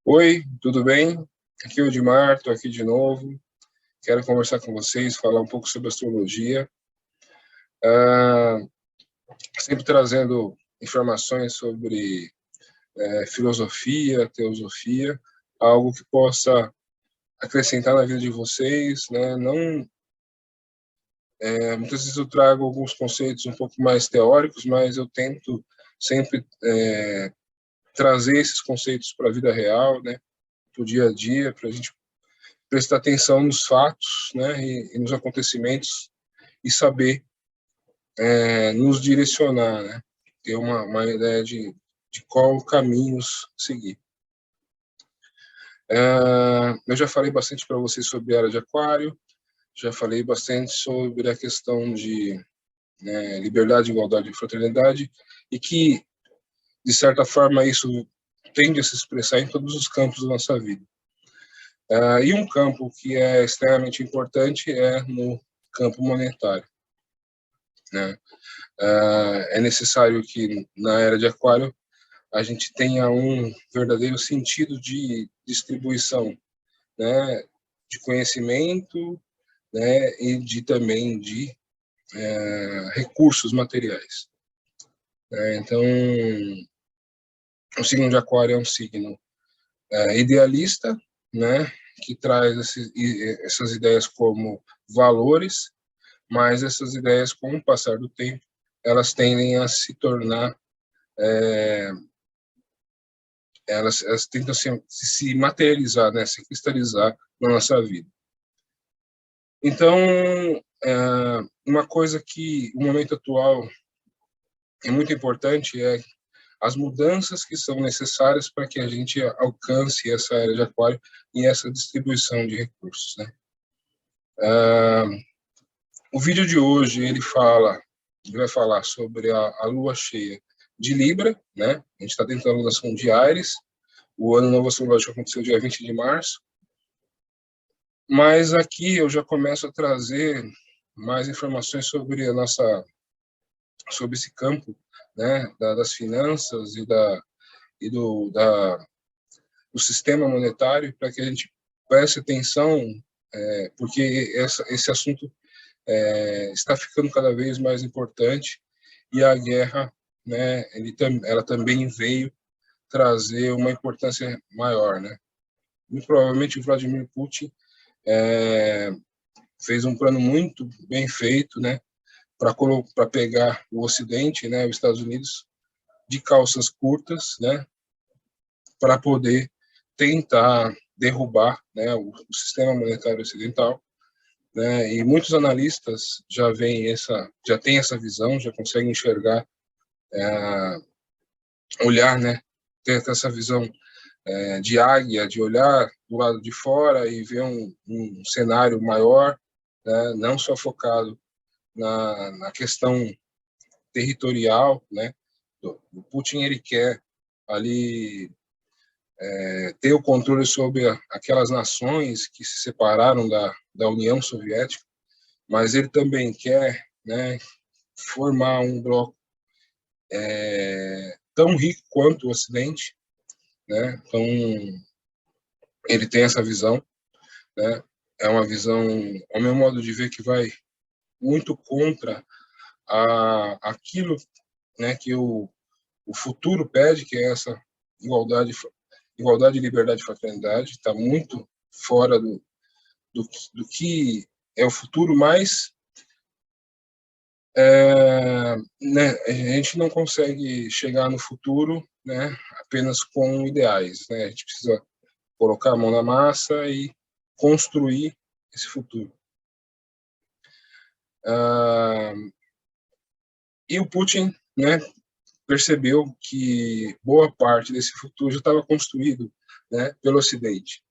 Oi, tudo bem? Aqui é o Edmar, estou aqui de novo. Quero conversar com vocês, falar um pouco sobre astrologia. Ah, Sempre trazendo informações sobre filosofia, teosofia, algo que possa acrescentar na vida de vocês, né? Não, muitas vezes eu trago alguns conceitos um pouco mais teóricos, mas eu tento sempre trazer esses conceitos para a vida real, né? Para o dia a dia, para a gente prestar atenção nos fatos, né, e nos acontecimentos e saber nos direcionar, né, ter uma ideia de qual caminhos seguir. Eu já falei bastante para vocês sobre a era de Aquário, já falei bastante sobre a questão de liberdade, igualdade e fraternidade, e que, de certa forma, isso tende a se expressar em todos os campos da nossa vida. E um campo que é extremamente importante é no campo monetário, né? É necessário que, na era de Aquário, a gente tenha um verdadeiro sentido de distribuição, né, de conhecimento, né, e também de recursos materiais. Então, o signo de Aquário é um signo idealista, né, que traz essas ideias como valores, mas essas ideias, com o passar do tempo, elas tendem a se tornar elas tentam se materializar, né, se cristalizar na nossa vida. Então, uma coisa que o momento atual é muito importante é as mudanças que são necessárias para que a gente alcance essa era de Aquário e essa distribuição de recursos, né? O vídeo de hoje ele vai falar sobre a lua cheia de Libra, né? A gente está dentro da lunação de Áries. O ano novo astrológico aconteceu dia 20 de março. Mas aqui eu já começo a trazer mais informações sobre esse campo, né, das finanças e do sistema monetário, para que a gente preste atenção, porque esse assunto está ficando cada vez mais importante, e a guerra, né, ela também veio trazer uma importância maior, né? Muito provavelmente o Vladimir Putin fez um plano muito bem feito, né, para pegar o Ocidente, né, os Estados Unidos, de calças curtas, né, para poder tentar derrubar, né, o sistema monetário ocidental, né, e muitos analistas já têm essa visão, já conseguem enxergar, olhar, né, ter essa visão de águia, de olhar do lado de fora e ver um cenário maior, né, não só focado na questão territorial, né? O Putin ele quer ali ter o controle sobre aquelas nações que se separaram da União Soviética, mas ele também quer, né, formar um bloco tão rico quanto o Ocidente, né? Então ele tem essa visão, né? É uma visão, ao meu modo de ver, que vai muito contra aquilo, né, que o futuro pede, que é essa igualdade, liberdade e fraternidade. Está muito fora do que é o futuro, mas né, a gente não consegue chegar no futuro, né, apenas com ideais, né? A gente precisa colocar a mão na massa e construir esse futuro. E o Putin, né, percebeu que boa parte desse futuro já estava construído, né, pelo Ocidente,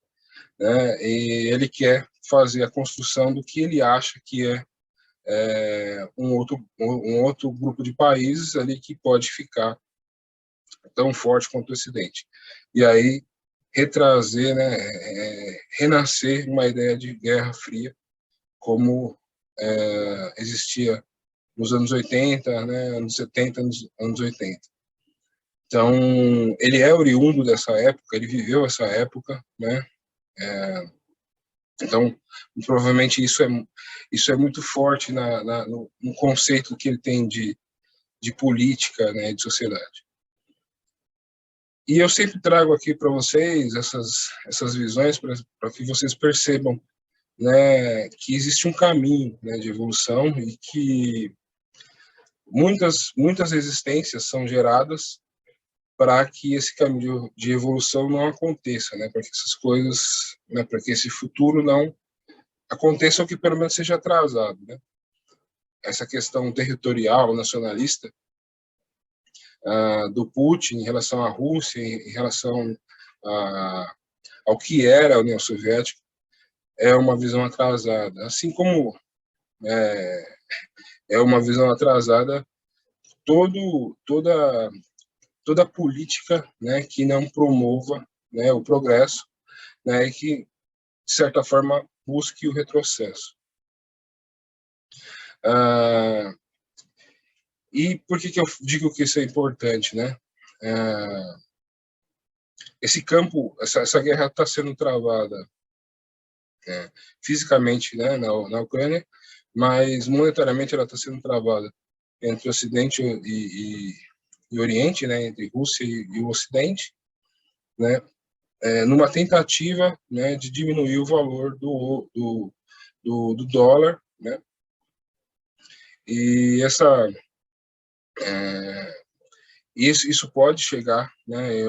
né, e ele quer fazer a construção do que ele acha que um outro grupo de países ali que pode ficar tão forte quanto o Ocidente. E aí retrazer, né, renascer uma ideia de Guerra Fria como existia nos anos 80, né, anos 70, anos 80. Então, ele é oriundo dessa época, ele viveu essa época, né? Então, provavelmente isso é muito forte no conceito que ele tem de política, né, de sociedade. E eu sempre trago aqui para vocês essas visões para que vocês percebam, né, que existe um caminho, né, de evolução e que muitas resistências são geradas para que esse caminho de evolução não aconteça, né, para que essas coisas, né, para que esse futuro não aconteça ou que pelo menos seja atrasado, né? Essa questão territorial, nacionalista, do Putin em relação à Rússia, em relação ao que era a União Soviética, é uma visão atrasada. Assim como é uma visão atrasada toda política, né, que não promova, né, o progresso, né, e que, de certa forma, busque o retrocesso. E por que eu digo que isso é importante, né? Esse campo, essa guerra está sendo travada fisicamente, né, na Ucrânia, mas monetariamente ela está sendo travada entre o Ocidente e Oriente, né, entre Rússia e o Ocidente, né, numa tentativa, né, de diminuir o valor do dólar, né, e isso pode chegar, né,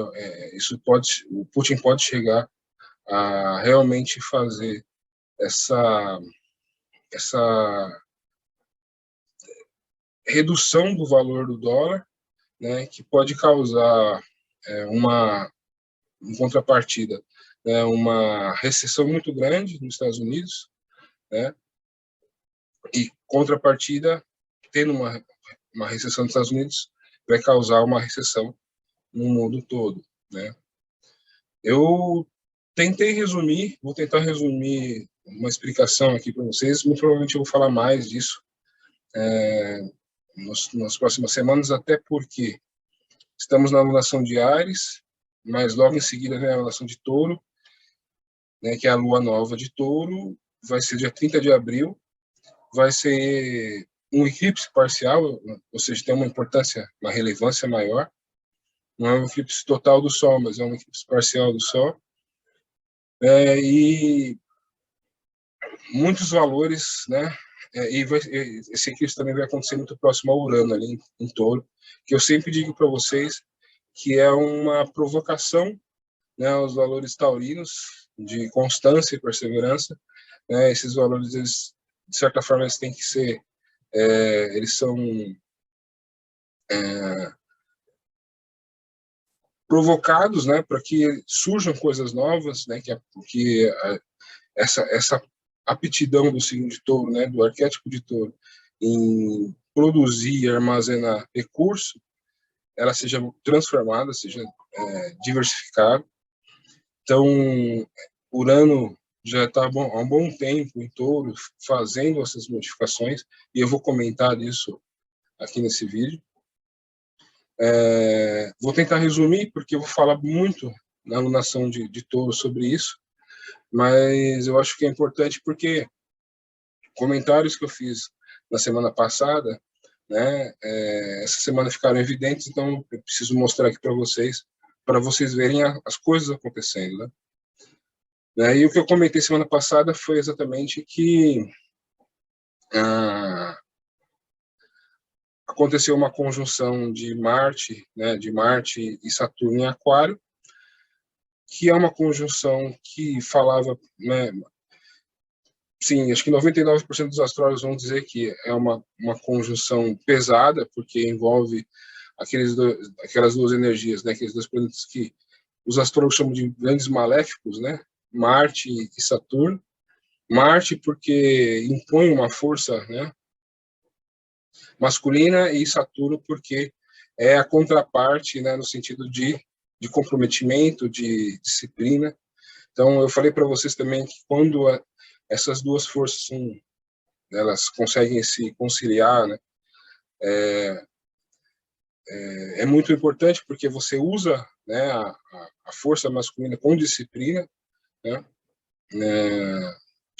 o Putin pode chegar a realmente fazer essa redução do valor do dólar, né, que pode causar em contrapartida, né, uma recessão muito grande nos Estados Unidos, né, e contrapartida, tendo uma recessão nos Estados Unidos, vai causar uma recessão no mundo todo, né. Eu vou tentar resumir uma explicação aqui para vocês, muito provavelmente eu vou falar mais disso nas próximas semanas, até porque estamos na alunação de Áries, mas logo em seguida vem a alunação de Touro, né, que é a lua nova de Touro, vai ser dia 30 de abril, vai ser um eclipse parcial, ou seja, tem uma importância, uma relevância maior. Não é um eclipse total do Sol, mas é um eclipse parcial do Sol. E muitos valores, né? Esse eclipse também vai acontecer muito próximo ao Urano, ali em Touro, que eu sempre digo para vocês que é uma provocação, né, aos valores taurinos de constância e perseverança. Né, esses valores, eles, de certa forma, eles têm que ser, eles são provocados, né, para que surjam coisas novas, né, que essa aptidão do signo de Touro, né, do arquétipo de Touro, em produzir e armazenar recurso, ela seja transformada, seja diversificada. Então, Urano já está há um bom tempo em Touro fazendo essas modificações, e eu vou comentar isso aqui nesse vídeo. Vou tentar resumir, porque eu vou falar muito na alunação de Touro sobre isso, mas eu acho que é importante porque comentários que eu fiz na semana passada, né, essa semana ficaram evidentes, então eu preciso mostrar aqui para vocês verem as coisas acontecendo, né? E o que eu comentei semana passada foi exatamente que aconteceu uma conjunção de Marte, né, de Marte e Saturno em Aquário, que é uma conjunção que falava, né, sim, acho que 99% dos astrólogos vão dizer que é uma conjunção pesada, porque envolve aquelas duas energias, né, aqueles dois planetas que os astrólogos chamam de grandes maléficos, né, Marte e Saturno. Marte porque impõe uma força, né, masculina, e Saturno porque é a contraparte, né, no sentido de comprometimento, de disciplina. Então, eu falei para vocês também que quando essas duas forças elas conseguem se conciliar, né, é muito importante porque você usa, né, a força masculina com disciplina, né,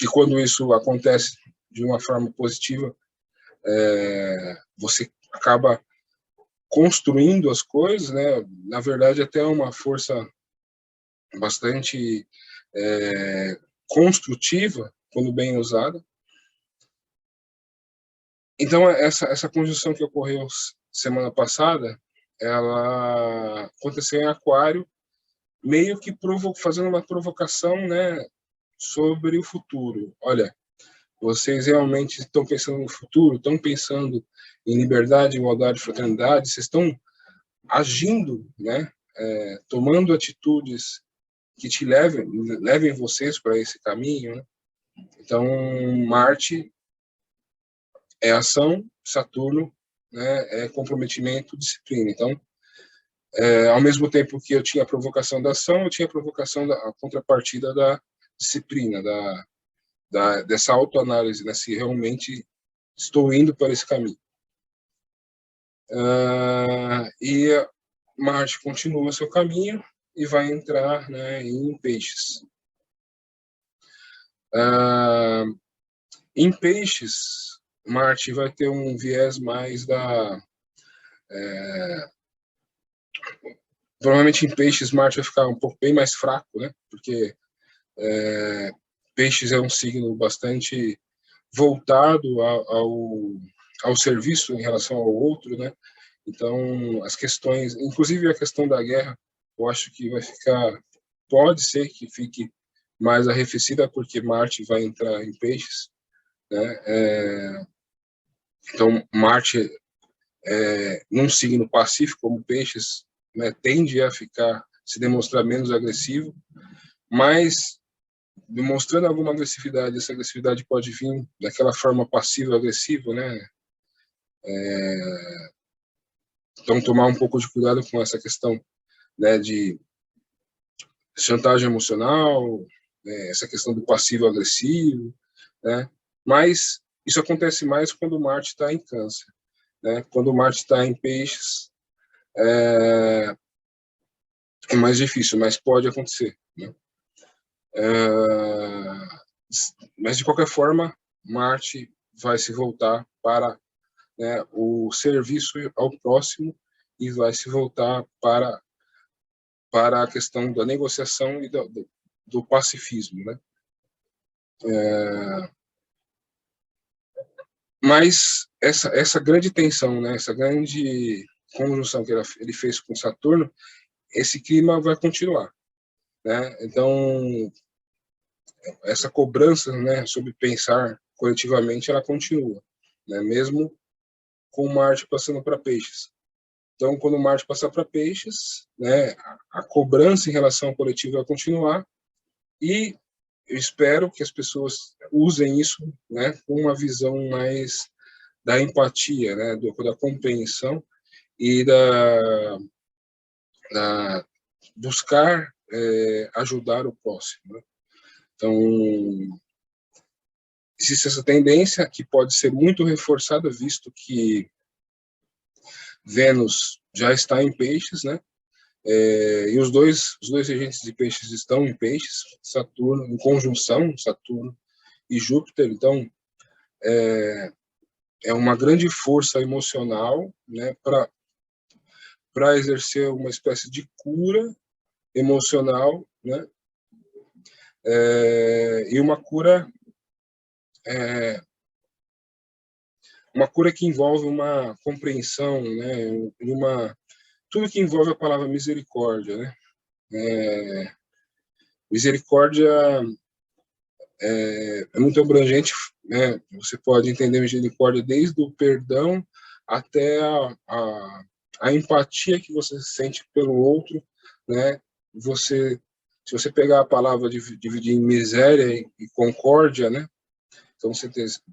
e quando isso acontece de uma forma positiva, você acaba construindo as coisas, né, na verdade até uma força bastante construtiva, quando bem usada. Então, essa conjunção que ocorreu semana passada, ela aconteceu em Aquário, meio que fazendo uma provocação, né, sobre o futuro. Olha, vocês realmente estão pensando no futuro? Estão pensando em liberdade, igualdade, fraternidade? Vocês estão agindo, né, tomando atitudes que te levem vocês para esse caminho, né? Então, Marte é ação, Saturno, né, é comprometimento, disciplina. Então, ao mesmo tempo que eu tinha a provocação da ação, eu tinha a contrapartida da disciplina, dessa autoanálise, né, se realmente estou indo para esse caminho. E Marte continua seu caminho e vai entrar, né, em Peixes. Em Peixes, Marte vai ter um viés mais provavelmente em Peixes, Marte vai ficar um pouco bem mais fraco, né? Porque Peixes é um signo bastante voltado ao serviço em relação ao outro, né? Então, as questões, inclusive a questão da guerra, eu acho que pode ser que fique mais arrefecida, porque Marte vai entrar em Peixes, né? Então, Marte, num signo pacífico como Peixes, né, tende a se demonstrar menos agressivo, mas demonstrando alguma agressividade, essa agressividade pode vir daquela forma passiva-agressiva, né? Então, tomar um pouco de cuidado com essa questão, né, de chantagem emocional, né, essa questão do passivo-agressivo, né? Mas isso acontece mais quando Marte está em Câncer, né? Quando Marte está em Peixes, é mais difícil, mas pode acontecer, né? Mas, de qualquer forma, Marte vai se voltar para, né, o serviço ao próximo e vai se voltar para a questão da negociação e do pacifismo, né? Mas essa grande tensão, né, essa grande conjunção que ele fez com Saturno, esse clima vai continuar, né? Então, essa cobrança, né, sobre pensar coletivamente, ela continua, né, mesmo com Marte passando para Peixes. Então, quando Marte passar para Peixes, né, a cobrança em relação ao coletivo vai continuar e eu espero que as pessoas usem isso, né, com uma visão mais da empatia, né, da compreensão e da buscar ajudar o próximo, né? Então, existe essa tendência que pode ser muito reforçada, visto que Vênus já está em Peixes, né? E os dois regentes de Peixes estão em Peixes, Saturno, em conjunção, Saturno e Júpiter. Então, é uma grande força emocional, né, para exercer uma espécie de cura emocional, né? E uma cura que envolve uma compreensão, né? Tudo que envolve a palavra misericórdia, né? Misericórdia é muito abrangente, né? Você pode entender misericórdia desde o perdão até a empatia que você sente pelo outro, né? Se você pegar a palavra dividir em miséria e concórdia, né? Então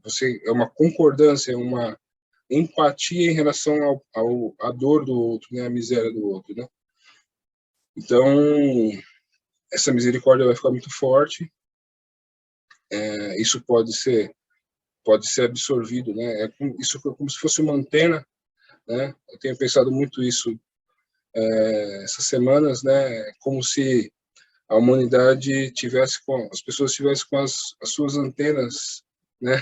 você é uma concordância, é uma empatia em relação à dor do outro, né? A miséria do outro, né? Então essa misericórdia vai ficar muito forte. Isso pode ser absorvido, né? Isso é como se fosse uma antena, né? Eu tenho pensado muito isso essas semanas, né? Como se a humanidade tivesse as pessoas tivessem com as suas antenas, né?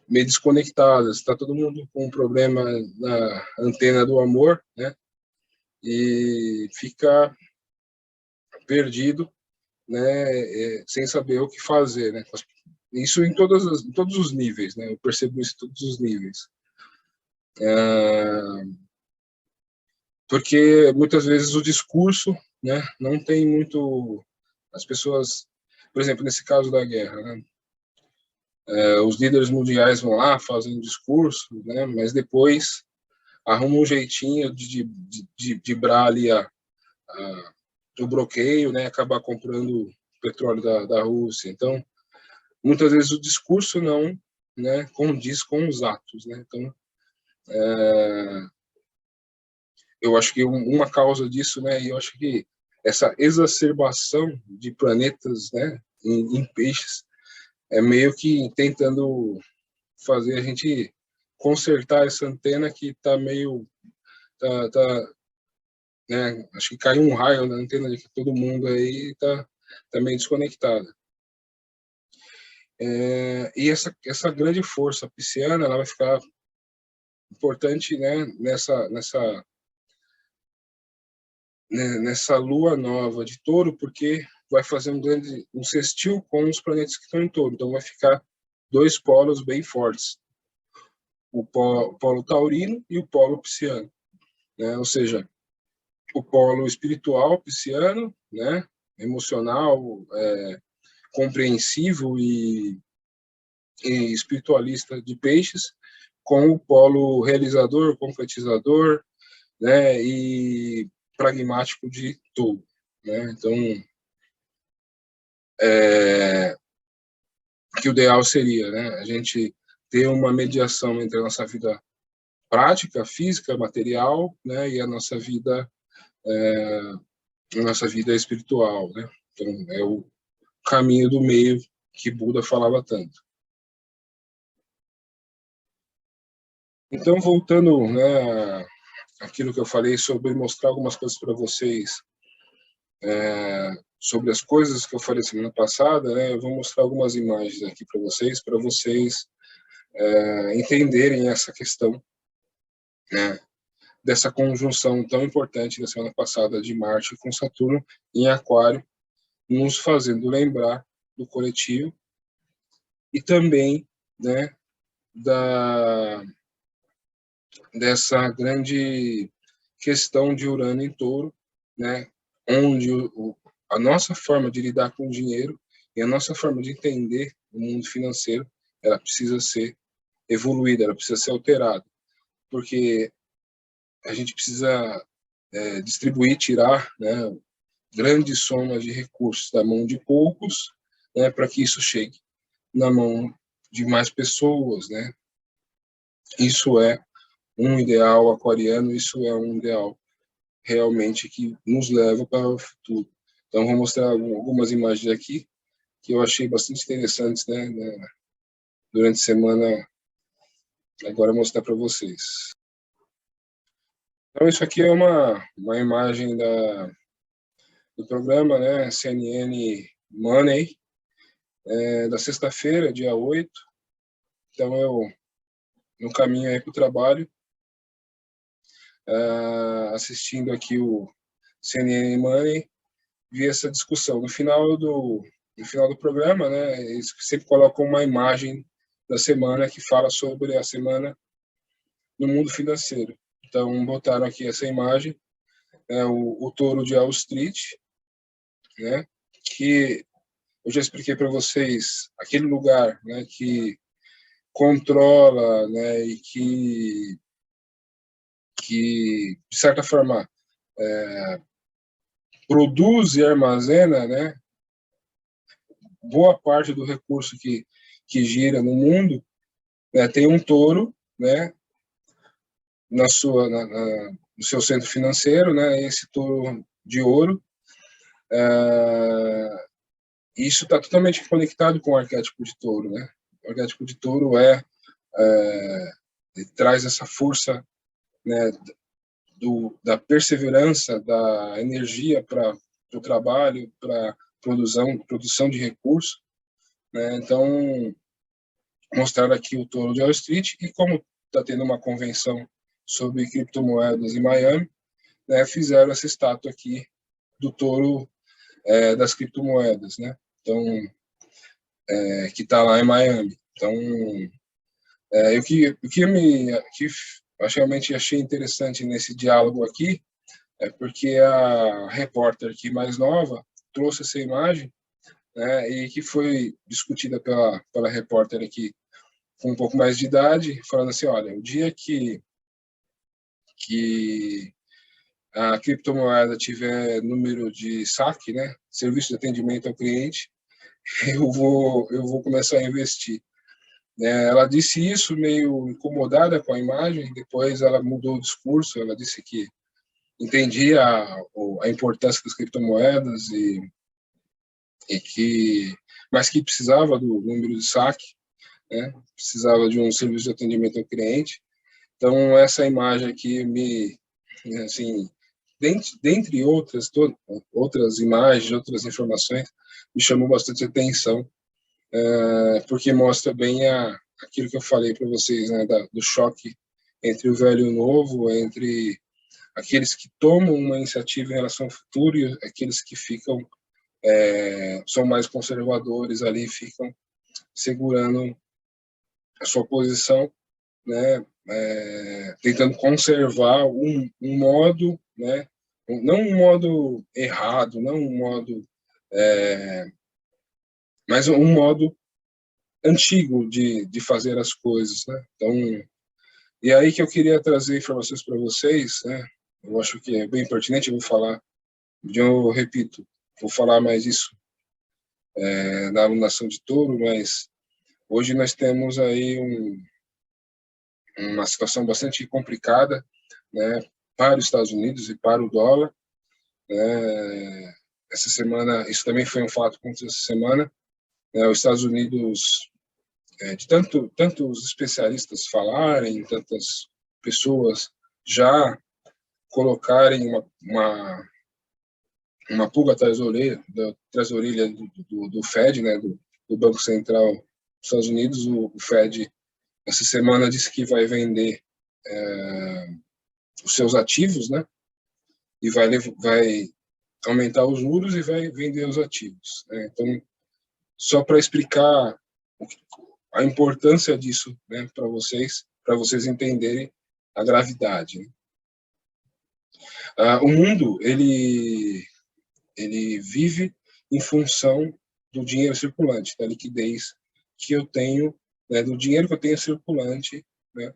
Meio desconectadas. Está todo mundo com um problema na antena do amor, né? E fica perdido, né? Sem saber o que fazer, né? Isso em todos os níveis, né? Eu percebo isso em todos os níveis. Porque muitas vezes o discurso, né, não tem muito as pessoas, por exemplo, nesse caso da guerra, né, os líderes mundiais vão lá, fazem um discurso, né, mas depois arrumam um jeitinho de driblar ali o bloqueio, né, acabar comprando petróleo da Rússia. Então, muitas vezes o discurso não, né, condiz com os atos, né. Então, eu acho que uma causa disso, né, e eu acho que essa exacerbação de planetas, né, em peixes, é meio que tentando fazer a gente consertar essa antena que está meio, né, acho que caiu um raio na antena de que todo mundo aí tá meio desconectado. E essa grande força pisciana, ela vai ficar importante, né, nessa lua nova de Touro, porque vai fazer um sextil com os planetas que estão em Touro. Então vai ficar dois polos bem fortes, o polo taurino e o polo pisciano, né? Ou seja, o polo espiritual pisciano, né? Emocional, compreensivo e espiritualista de peixes, com o polo realizador, concretizador, né? E pragmático de Touro, né? Então, que o ideal seria, né, a gente ter uma mediação entre a nossa vida prática, física, material, né, e a nossa vida espiritual, né? Então é o caminho do meio que Buda falava tanto. Então, voltando, né, aquilo que eu falei sobre mostrar algumas coisas para vocês, sobre as coisas que eu falei semana passada, né, eu vou mostrar algumas imagens aqui para vocês entenderem essa questão, né, dessa conjunção tão importante da semana passada de Marte com Saturno em Aquário, nos fazendo lembrar do coletivo e também, né, dessa grande questão de Urano em Touro, né, onde a nossa forma de lidar com o dinheiro e a nossa forma de entender o mundo financeiro, ela precisa ser evoluída, ela precisa ser alterada, porque a gente precisa distribuir, tirar, né, grandes somas de recursos da mão de poucos, né, para que isso chegue na mão de mais pessoas, né? Isso é um ideal aquariano, isso é um ideal realmente que nos leva para o futuro. Então, vou mostrar algumas imagens aqui que eu achei bastante interessantes, né, durante a semana, agora mostrar para vocês. Então, isso aqui é uma imagem do programa, né, CNN Money, da sexta-feira, dia 8. Então, eu, no caminho aí para o trabalho, assistindo aqui o CNN Money, vi essa discussão. No final do programa, né, eles sempre colocam uma imagem da semana que fala sobre a semana no mundo financeiro. Então, botaram aqui essa imagem, o touro de Wall Street, né, que eu já expliquei para vocês, aquele lugar, né, que controla, né, e que de certa forma produz e armazena, né, boa parte do recurso que gira no mundo, né, tem um touro, né, no seu centro financeiro, né, esse touro de ouro. Isso está totalmente conectado com o arquétipo de touro, né? O arquétipo de touro é traz essa força, né, da perseverança, da energia para o trabalho, para produção de recursos, né? Então, mostrar aqui o touro de Wall Street, e como está tendo uma convenção sobre criptomoedas em Miami, né, fizeram essa estátua aqui do touro das criptomoedas, né? Então, que está lá em Miami. Então, que realmente achei interessante nesse diálogo aqui é porque a repórter aqui mais nova trouxe essa imagem, né, e que foi discutida pela repórter aqui com um pouco mais de idade, falando assim, olha, o dia que a criptomoeda tiver número de saque, né, serviço de atendimento ao cliente, eu vou começar a investir. Ela disse isso meio incomodada com a imagem, depois ela mudou o discurso, ela disse que entendia a importância das criptomoedas mas que precisava do número de saque, né? Precisava de um serviço de atendimento ao cliente. Então, essa imagem aqui assim, dentre outras imagens, outras informações, me chamou bastante atenção, porque mostra bem aquilo que eu falei para vocês, né, do choque entre o velho e o novo, entre aqueles que tomam uma iniciativa em relação ao futuro e aqueles que são mais conservadores ali, ficam segurando a sua posição, né, tentando conservar um modo, né, não um modo errado, não um modo, mas um modo antigo de fazer as coisas, né? Então, e aí que eu queria trazer informações para vocês, né? Eu acho que é bem pertinente, eu repito, vou falar mais isso na alunação de touro, mas hoje nós temos aí uma situação bastante complicada, né, para os Estados Unidos e para o dólar. Essa semana, isso também foi um fato que aconteceu essa semana, né, os Estados Unidos, de tantos especialistas falarem, tantas pessoas já colocarem uma pulga atrás da orelha do Fed, né, do Banco Central dos Estados Unidos. O Fed, essa semana, disse que vai vender os seus ativos, né, e vai aumentar os juros e vai vender os ativos, né? Então, só para explicar a importância disso, né, para vocês entenderem a gravidade, né? O mundo, ele vive em função do dinheiro circulante, da liquidez que eu tenho, né, do dinheiro que eu tenho circulante, né?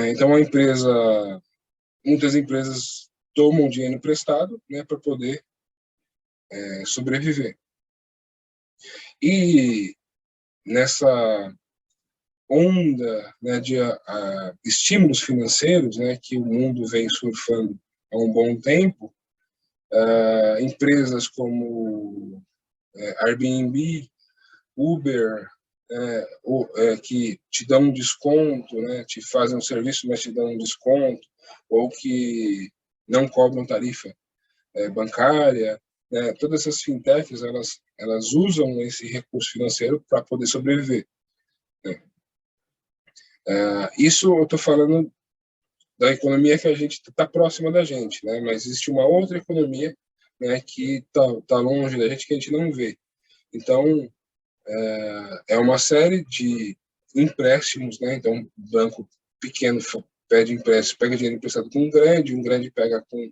Então, muitas empresas tomam dinheiro emprestado, né, para poder sobreviver. E nessa onda, né, de estímulos financeiros, né, que o mundo vem surfando há um bom tempo, empresas como Airbnb, Uber, que te dão um desconto, né, te fazem um serviço, mas te dão um desconto, ou que não cobram tarifa bancária, né, todas essas fintechs, elas usam esse recurso financeiro para poder sobreviver, né? Isso eu estou falando da economia que a gente está próxima da gente, né? Mas existe uma outra economia, né, que tá longe da gente, que a gente não vê. Então, é uma série de empréstimos, né? Então, o banco pequeno pede empréstimo, pega dinheiro emprestado com um grande pega com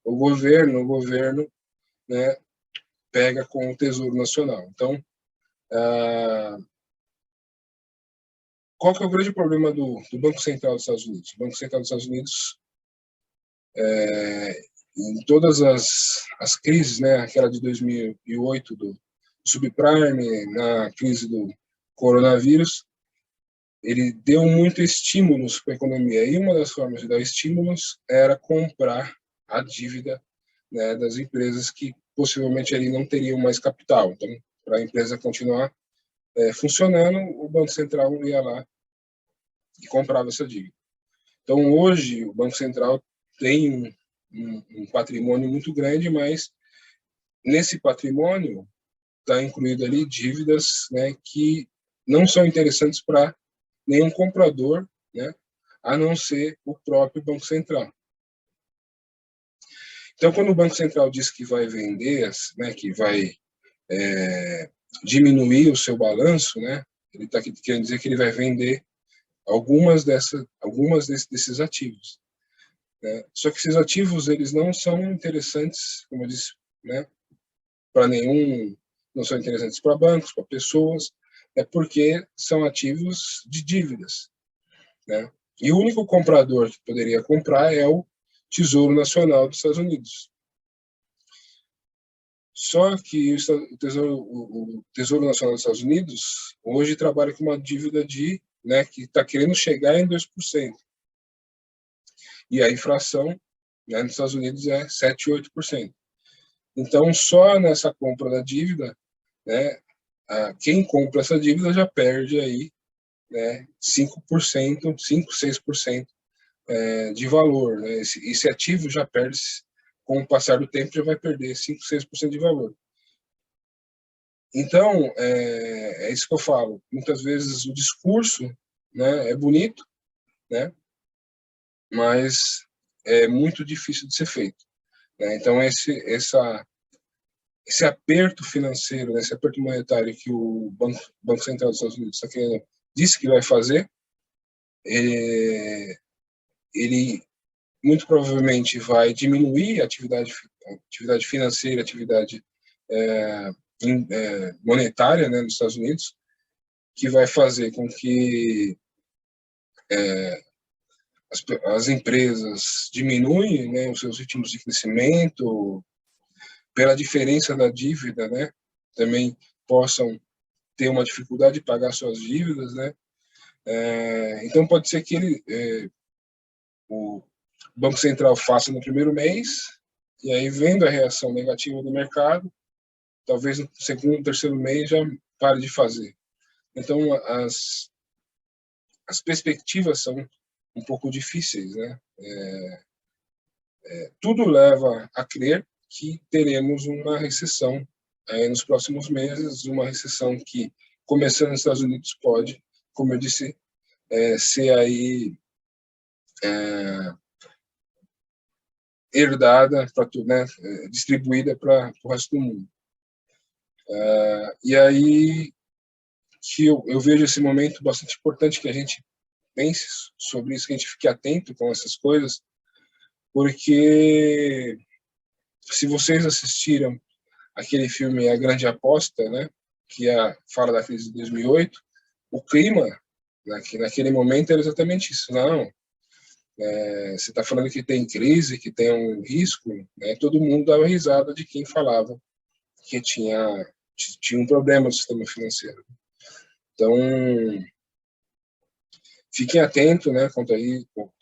o governo, né, pega com o Tesouro Nacional. Então, qual que é o grande problema do Banco Central dos Estados Unidos? O Banco Central dos Estados Unidos, em todas as crises, né, aquela de 2008 do subprime, na crise do coronavírus, ele deu muito estímulos para a economia. E uma das formas de dar estímulos era comprar a dívida, né, das empresas que possivelmente ali não teriam mais capital. Então, para a empresa continuar funcionando, o Banco Central ia lá e comprava essa dívida. Então, hoje, o Banco Central tem um patrimônio muito grande, mas nesse patrimônio está incluído ali dívidas, né, que não são interessantes para nenhum comprador, né, a não ser o próprio Banco Central. Então, quando o Banco Central diz que vai vender, né, que vai diminuir o seu balanço, né, ele está querendo dizer que ele vai vender algumas desses ativos. Né? Só que esses ativos eles não são interessantes, como eu disse, né, para nenhum, não são interessantes para bancos, para pessoas, é porque são ativos de dívidas, né? E o único comprador que poderia comprar é o Tesouro Nacional dos Estados Unidos. Só que o Tesouro Nacional dos Estados Unidos hoje trabalha com uma dívida né, que está querendo chegar em 2%. E a inflação, né, nos Estados Unidos é 7, 8%. Então, só nessa compra da dívida, né, quem compra essa dívida já perde aí, né, 5%, 5, 6% de valor. Né? Esse ativo já perde, com o passar do tempo, já vai perder 5, 6% de valor. Então, é isso que eu falo. Muitas vezes o discurso, né, é bonito, né, mas é muito difícil de ser feito. Né? Então, esse aperto financeiro, né, esse aperto monetário que o Banco Central dos Estados Unidos disse que vai fazer, ele muito provavelmente vai diminuir a atividade financeira, atividade monetária, né, nos Estados Unidos, que vai fazer com que as empresas diminuem, né, os seus ritmos de crescimento, pela diferença da dívida, né, também possam ter uma dificuldade de pagar suas dívidas, né. Então pode ser que o Banco Central faça no primeiro mês, e aí vendo a reação negativa do mercado, talvez no segundo, terceiro mês já pare de fazer. Então as perspectivas são um pouco difíceis, né. Tudo leva a crer que teremos uma recessão nos próximos meses, uma recessão que, começando nos Estados Unidos, pode, como eu disse, ser aí herdada, né, distribuída para o resto do mundo. E aí que eu vejo esse momento bastante importante que a gente pense sobre isso, que a gente fique atento com essas coisas, porque se vocês assistiram aquele filme A Grande Aposta, né, que fala da crise de 2008, o clima naquele momento era exatamente isso. Não, você está falando que tem crise, que tem um risco, né, todo mundo dava risada de quem falava que tinha um problema no sistema financeiro. Então, fiquem atentos, né,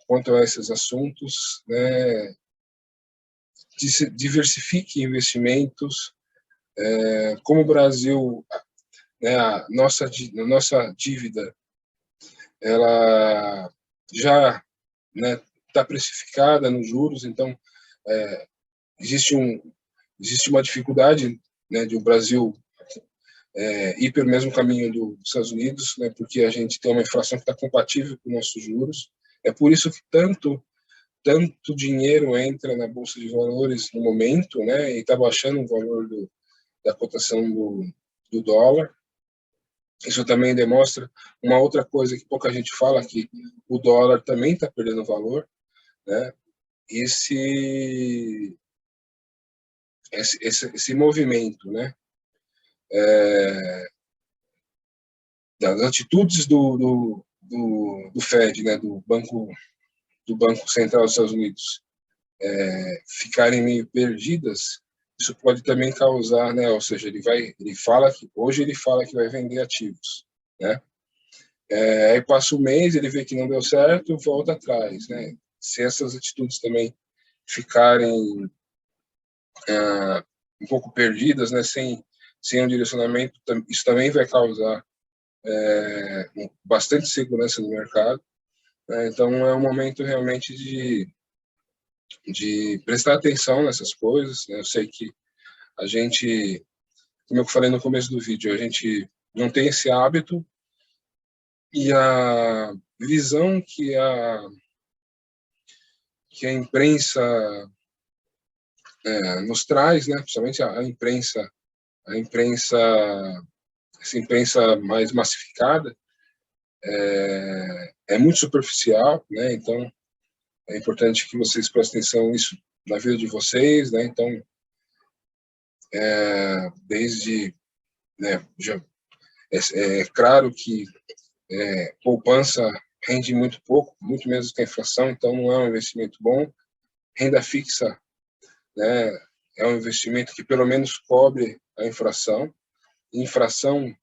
quanto a esses assuntos, né, diversifique investimentos. Como o Brasil, né, a nossa dívida, ela já, né, está precificada nos juros, então existe uma dificuldade, né, de o Brasil ir pelo mesmo caminho dos Estados Unidos, né, porque a gente tem uma inflação que está compatível com nossos juros. É por isso que tanto dinheiro entra na bolsa de valores no momento, né, e está baixando o valor da cotação do dólar. Isso também demonstra uma outra coisa que pouca gente fala, que o dólar também está perdendo valor, né? Esse movimento, né, das atitudes do Fed, né, do Banco Central dos Estados Unidos, ficarem meio perdidas, isso pode também causar, né, ou seja, hoje ele fala que vai vender ativos, né? Aí passa um mês, ele vê que não deu certo, volta atrás, né? Se essas atitudes também ficarem um pouco perdidas, né, sem um direcionamento, isso também vai causar bastante segurança no mercado. né? Então, é um momento realmente de prestar atenção nessas coisas, né? Eu sei que a gente, como eu falei no começo do vídeo, a gente não tem esse hábito, e a visão que a imprensa nos traz, né, principalmente a imprensa, essa imprensa mais massificada, é muito superficial, né? Então é importante que vocês prestem atenção nisso na vida de vocês, né? Então, desde, né, é claro que poupança rende muito pouco, muito menos que a inflação, então não é um investimento bom. Renda fixa, né, é um investimento que pelo menos cobre a inflação. Inflação,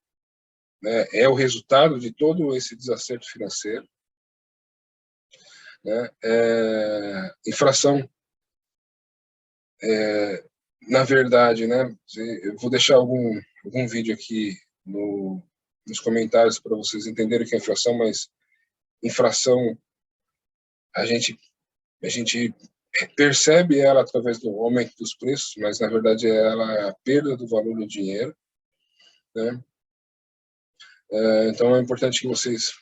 né, é o resultado de todo esse desacerto financeiro, né? Inflação, na verdade, né, eu vou deixar algum vídeo aqui nos comentários para vocês entenderem o que é inflação, mas inflação, a gente percebe ela através do aumento dos preços, mas na verdade ela é a perda do valor do dinheiro, né? Então é importante que vocês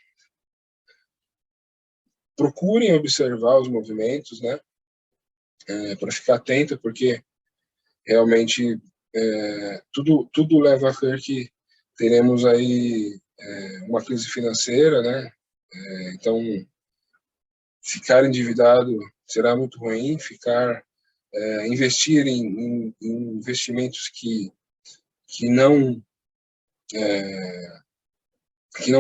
procurem observar os movimentos, né? Para ficar atento, porque realmente tudo leva a crer que teremos aí uma crise financeira, né? Então, ficar endividado será muito ruim, investir em investimentos que não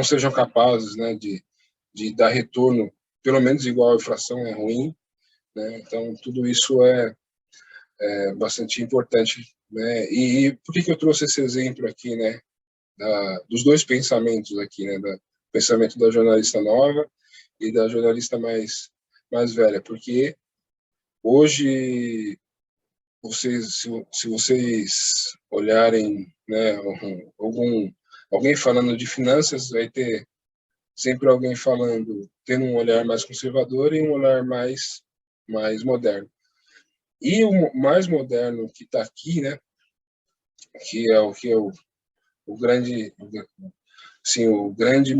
sejam capazes, né, de dar retorno, pelo menos igual à inflação, é ruim, né? Então, tudo isso é bastante importante, né? E por que eu trouxe esse exemplo aqui, né, dos dois pensamentos aqui, né, do pensamento da jornalista nova e da jornalista mais velha? Porque hoje, se vocês olharem, né, alguém falando de finanças, vai ter sempre alguém falando, tendo um olhar mais conservador e um olhar mais moderno. E o mais moderno que está aqui, né, que é o grande, assim, o grande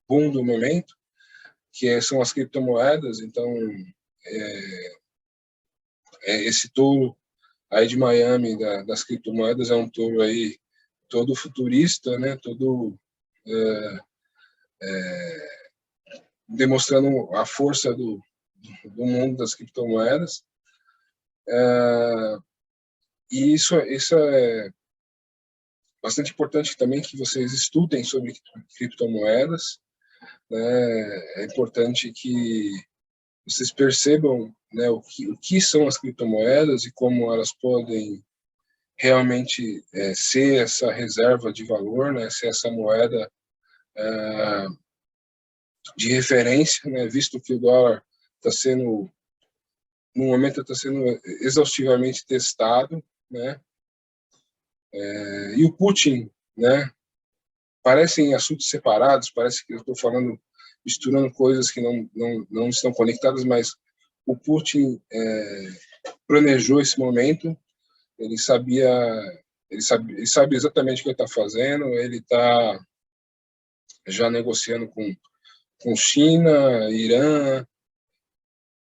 boom do momento, são as criptomoedas. Então, esse touro aí de Miami das criptomoedas é um touro aí todo futurista, né, todo demonstrando a força do mundo das criptomoedas. E isso é bastante importante também, que vocês estudem sobre criptomoedas, né? É importante que vocês percebam, né, o que são as criptomoedas e como elas podem realmente ser essa reserva de valor, né, ser essa moeda de referência, né, visto que o dólar está sendo, no momento, está sendo exaustivamente testado, né? E o Putin, né, parecem assuntos separados, parece que eu estou falando, misturando coisas que não estão conectadas, mas o Putin planejou esse momento, ele sabe exatamente o que ele está fazendo, ele está já negociando com China, Irã,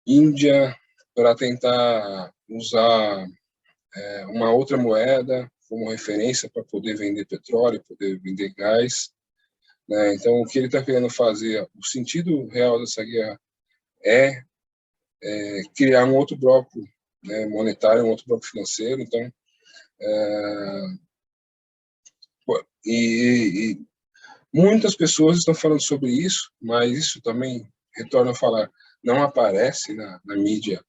Índia, para tentar usar uma outra moeda como referência para poder vender petróleo, poder vender gás, né? Então, o que ele está querendo fazer, o sentido real dessa guerra é criar um outro bloco, né, monetário, um outro bloco financeiro. Então, e muitas pessoas estão falando sobre isso, mas isso também, retorno a falar, não aparece na mídia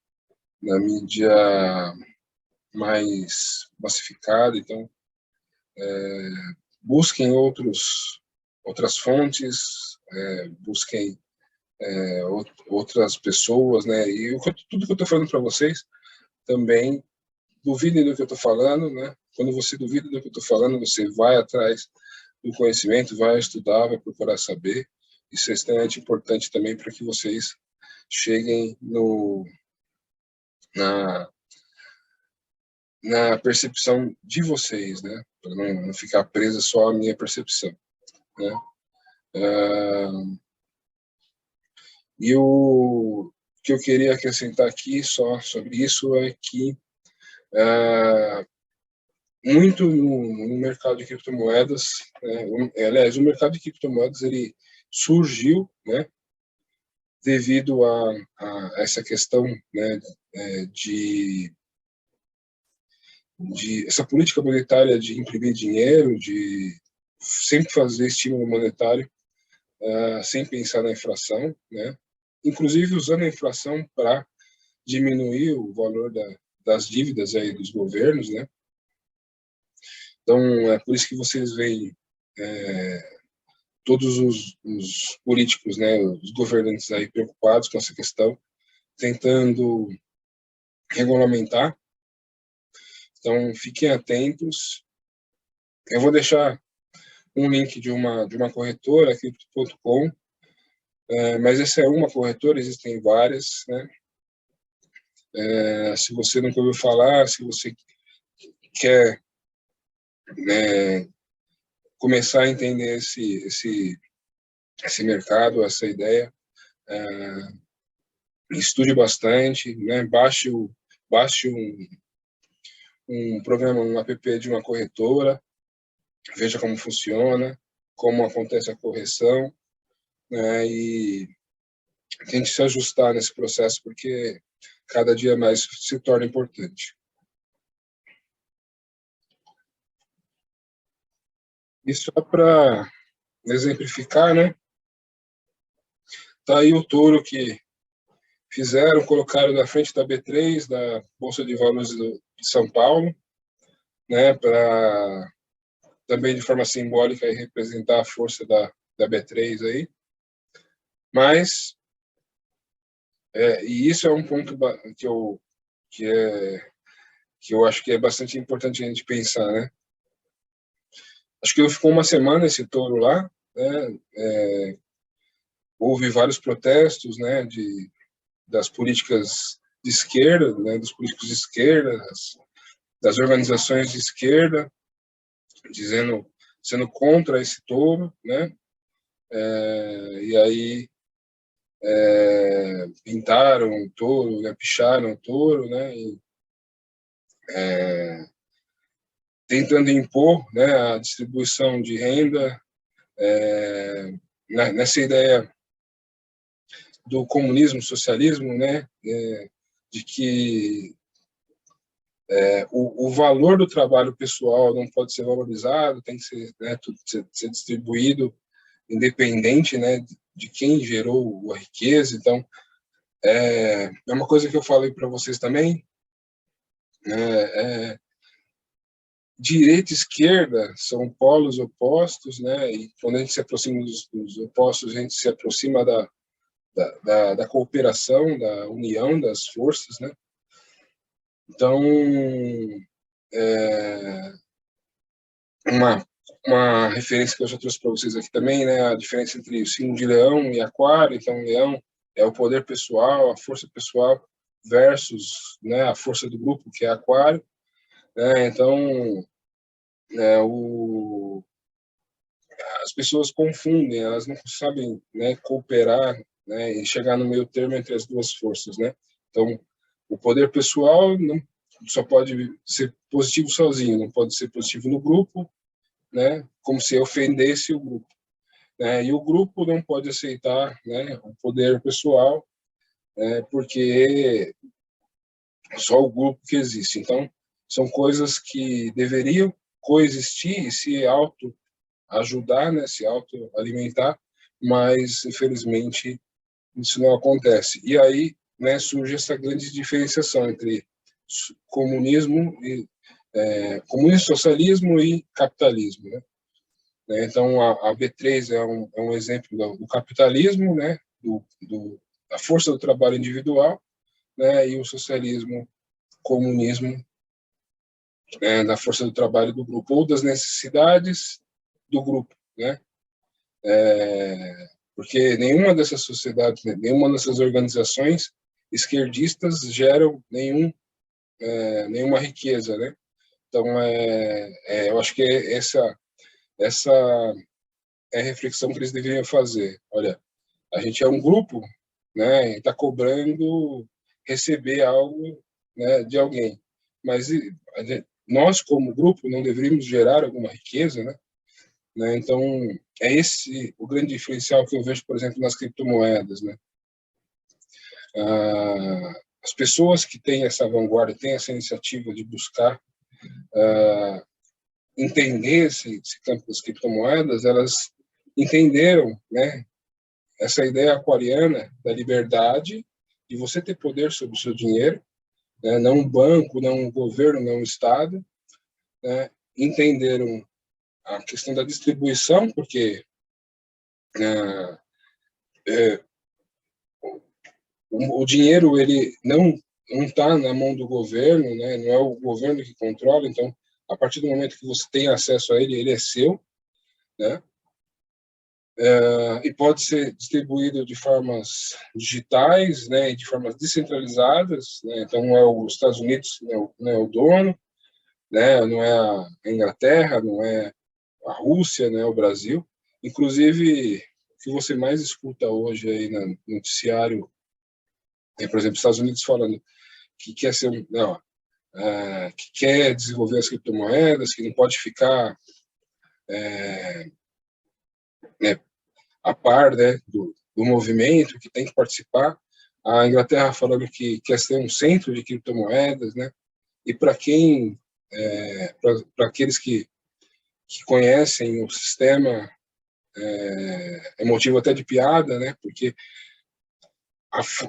mais massificada. Então, busquem outras fontes, busquem outras pessoas, né? E tudo que eu estou falando para vocês, também duvidem do que eu estou falando, né? Quando você duvida do que eu estou falando, você vai atrás do conhecimento, vai estudar, vai procurar saber. Isso é extremamente importante também para que vocês cheguem na percepção de vocês, né? Para não ficar presa só à minha percepção, né? E o que eu queria acrescentar aqui só sobre isso é que muito no mercado de criptomoedas, né? Aliás, o mercado de criptomoedas ele surgiu, né? Devido a essa questão, né? De essa política monetária de imprimir dinheiro, de sempre fazer estímulo monetário, sem pensar na inflação, né? Inclusive usando a inflação para diminuir o valor das dívidas aí dos governos, né? Então, é por isso que vocês veem todos os políticos, né, os governantes aí preocupados com essa questão, tentando regulamentar. Então, fiquem atentos. Eu vou deixar um link de uma corretora, Crypto.com, mas essa é uma corretora, existem várias, né? Se você nunca ouviu falar, se você quer, né, começar a entender esse mercado, essa ideia, estude bastante, né? Baixe um programa, um app de uma corretora, veja como funciona, como acontece a correção, né? E tente se ajustar nesse processo, porque cada dia mais se torna importante. E só para exemplificar, né? Tá aí o touro que fizeram, colocaram na frente da B3, da Bolsa de Valores de São Paulo, né? Para também de forma simbólica e representar a força da B3 aí. Mas e isso é um ponto que eu acho que é bastante importante a gente pensar, né? Acho que ficou uma semana esse touro lá, né? Houve vários protestos, né? Das políticas de esquerda, né? Dos políticos de esquerda, das organizações de esquerda, sendo contra esse touro, né? E aí pintaram o touro, né? Picharam o touro, né? E, tentando impor, né, a distribuição de renda, nessa ideia do comunismo, socialismo, né, de que o valor do trabalho pessoal não pode ser valorizado, tem que ser, né, ser distribuído independente, né, de quem gerou a riqueza. Então, é uma coisa que eu falei para vocês também, direita e esquerda são polos opostos, né? E quando a gente se aproxima dos opostos, a gente se aproxima da cooperação, da união das forças, né? Então, uma referência que eu já trouxe para vocês aqui também, né? A diferença entre o signo de Leão e Aquário. Então, Leão é o poder pessoal, a força pessoal versus, né, a força do grupo, que é Aquário, né? Então, as pessoas confundem, elas não sabem, né, cooperar, né, e chegar no meio termo entre as duas forças, né? Então, o poder pessoal não só pode ser positivo sozinho, não pode ser positivo no grupo, né? Como se ofendesse o grupo, né? E o grupo não pode aceitar, né, o poder pessoal, né, porque só o grupo que existe. Então, são coisas que deveriam coexistir e se ajudar, né, se autoalimentar, mas infelizmente isso não acontece. E aí, né, surge essa grande diferenciação entre comunismo e comunismo, socialismo e capitalismo, né? Então a B3 é um exemplo do capitalismo, né, da força do trabalho individual, né, e o socialismo, comunismo, da força do trabalho do grupo ou das necessidades do grupo, né? porque nenhuma dessas sociedades, né, nenhuma dessas organizações esquerdistas geram nenhuma riqueza, né? Então, eu acho que essa é a reflexão que eles deveriam fazer. Olha, a gente é um grupo, né, e está cobrando receber algo, né, de alguém, mas nós, como grupo, não deveríamos gerar alguma riqueza, né? Então, é esse o grande diferencial que eu vejo, por exemplo, nas criptomoedas, né? As pessoas que têm essa vanguarda, têm essa iniciativa de buscar entender esse campo das criptomoedas, elas entenderam, né, essa ideia aquariana da liberdade, de você ter poder sobre o seu dinheiro, né, não um banco, não um governo, não um Estado, né, entenderam a questão da distribuição, porque o dinheiro ele não está na mão do governo, né, não é o governo que controla, então, a partir do momento que você tem acesso a ele, ele é seu, né, e pode ser distribuído de formas digitais, né, e de formas descentralizadas, né, então não é os Estados Unidos, não é o dono, né, não é a Inglaterra, não é a Rússia, né, o Brasil. Inclusive, o que você mais escuta hoje aí no noticiário é, por exemplo, os Estados Unidos falando que quer ser, não, que quer desenvolver as criptomoedas, que não pode ficar né, a par, né, do movimento, que tem que participar. A Inglaterra falando que quer ser um centro de criptomoedas, né? E para quem, para aqueles que conhecem o sistema, é motivo até de piada, né? Porque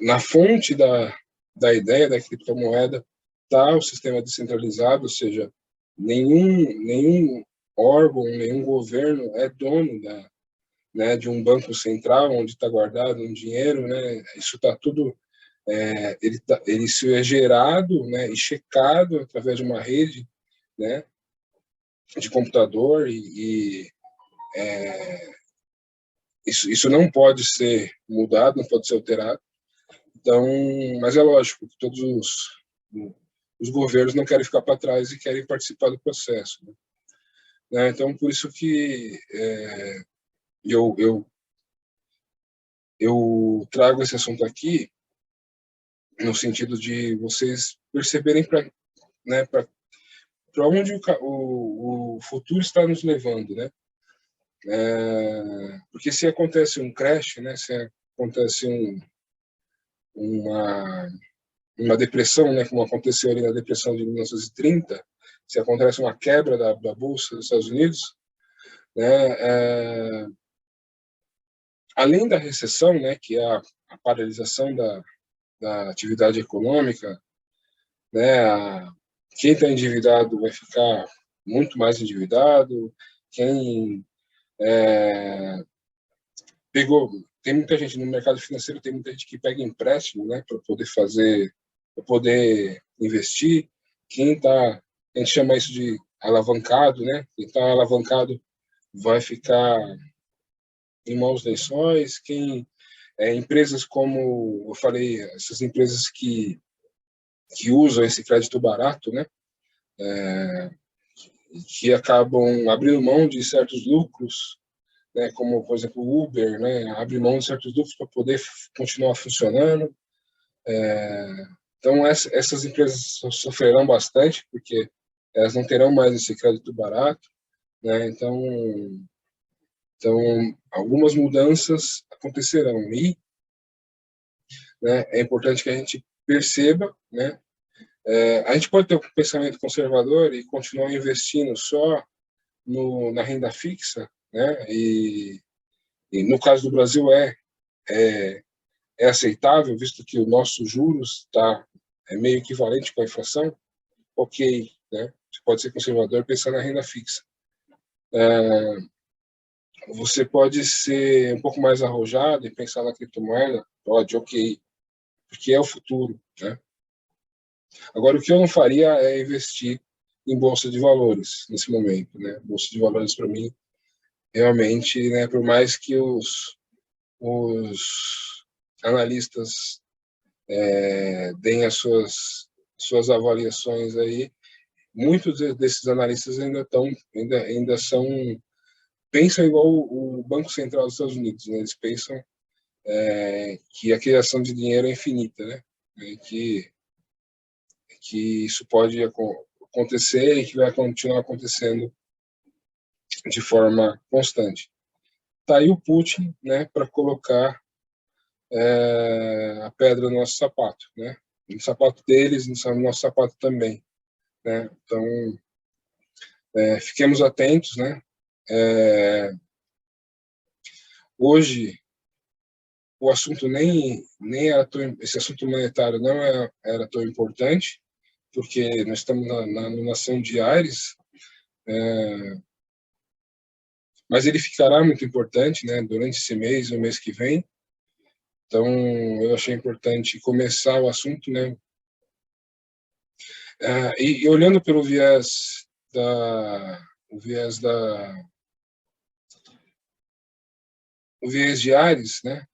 na fonte da ideia da criptomoeda está o sistema descentralizado, ou seja, nenhum órgão, nenhum governo é dono né, de um banco central onde está guardado um dinheiro, né? Isso está tudo, isso é gerado, né, e checado através de uma rede, né, de computador isso não pode ser mudado, não pode ser alterado. Então, mas é lógico que todos os governos não querem ficar para trás e querem participar do processo, né? Então, por isso que eu trago esse assunto aqui no sentido de vocês perceberem né, para onde o futuro está nos levando, né? Porque se acontece um crash, né, se acontece uma depressão, né, como aconteceu ali na depressão de 1930, se acontece uma quebra da bolsa dos Estados Unidos, né, além da recessão, né, que é a paralisação da atividade econômica, né, quem está endividado vai ficar muito mais endividado, quem tem muita gente no mercado financeiro, tem muita gente que pega empréstimo, né, para poder investir. A gente chama isso de alavancado, né? Quem está alavancado vai ficar em maus lençóis. Empresas como eu falei, essas empresas que usam esse crédito barato, né? Que acabam abrindo mão de certos lucros, né, como, por exemplo, o Uber, né, abre mão de certos lucros para poder continuar funcionando. Então, essas empresas sofrerão bastante, porque elas não terão mais esse crédito barato, né? Então, algumas mudanças acontecerão. E, né, é importante que a gente perceba, né, a gente pode ter um pensamento conservador e continuar investindo só na renda fixa, né? E no caso do Brasil é aceitável, visto que o nosso juros é meio equivalente com a inflação. Ok, né? Você pode ser conservador e pensar na renda fixa. Você pode ser um pouco mais arrojado e pensar na criptomoeda, pode, ok, porque é o futuro, né? Agora, o que eu não faria é investir em bolsa de valores nesse momento, né? Bolsa de valores para mim realmente, né? Por mais que os analistas deem as suas avaliações aí. Muitos desses analistas ainda pensam igual o Banco Central dos Estados Unidos, né? Eles pensam que a criação de dinheiro é infinita, né? Que isso pode acontecer e que vai continuar acontecendo de forma constante. Tá aí o Putin, né, para colocar a pedra no nosso sapato, né? No sapato deles, no nosso sapato também, né? Então, fiquemos atentos, né? Hoje o assunto nem era esse assunto monetário não era tão importante, porque nós estamos na nação de Ares, mas ele ficará muito importante, né, durante esse mês, o mês que vem. Então, eu achei importante começar o assunto, né, e olhando pelo viés o viés de Ares, né,